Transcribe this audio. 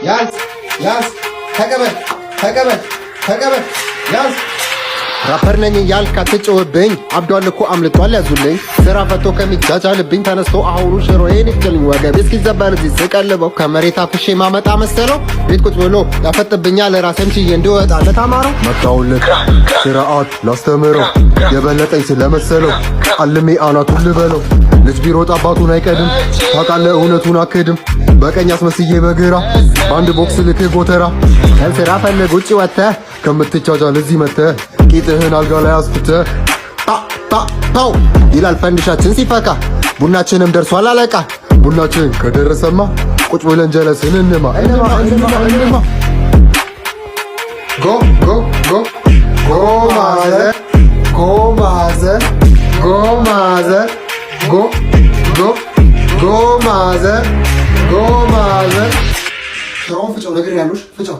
ያዝ ተቀበል ያዝ ራፐር ነኝ እያልክ አትጮህብኝ። አብዷል እኮ አምልጧል ያዙልኝ። ስራ ፈቶ ከሚጃጃልብኝ ተነስቶ አሁኑ ሽሮዬን ይፍጭልኝ። ወገቤ እስኪዘበር እዚህ ስቀልበው ከመሬት አፍሼ ማመጣ መሰለው። ቤት ቁጭ ብሎ ያፈጥብኛል ራሴም ችዬ እንድወጣለት አማረው። መጣውለት ስርዓት ላስተምረው የበለጠኝ ስለመሰለው አልሜ አናቱን ልበለው። ልጅ ቢሮጥ አባቱን አይቀድም ታውቃለህ እውነቱን አክድም። በቀኝ አስመስዬ በግራ በአንድ ቦክስ ልክ ጎተራ ስራ ፈልግ ውጭ ወጥተህ ከምትቻቻል እዚህ መተህ ቂጥህን አልጋ ላይ አስፍተህ ታው ይላል ፈንድሻችን ሲፈካ። ቡናችንም ደርሷል አለቃ። ቡናችን ከደረሰማ ቁጭ ብለን ጀለስን እንማ ጎ ማዘር ሽሮውን ፍጨው ነግሬያለሽ ፍጨው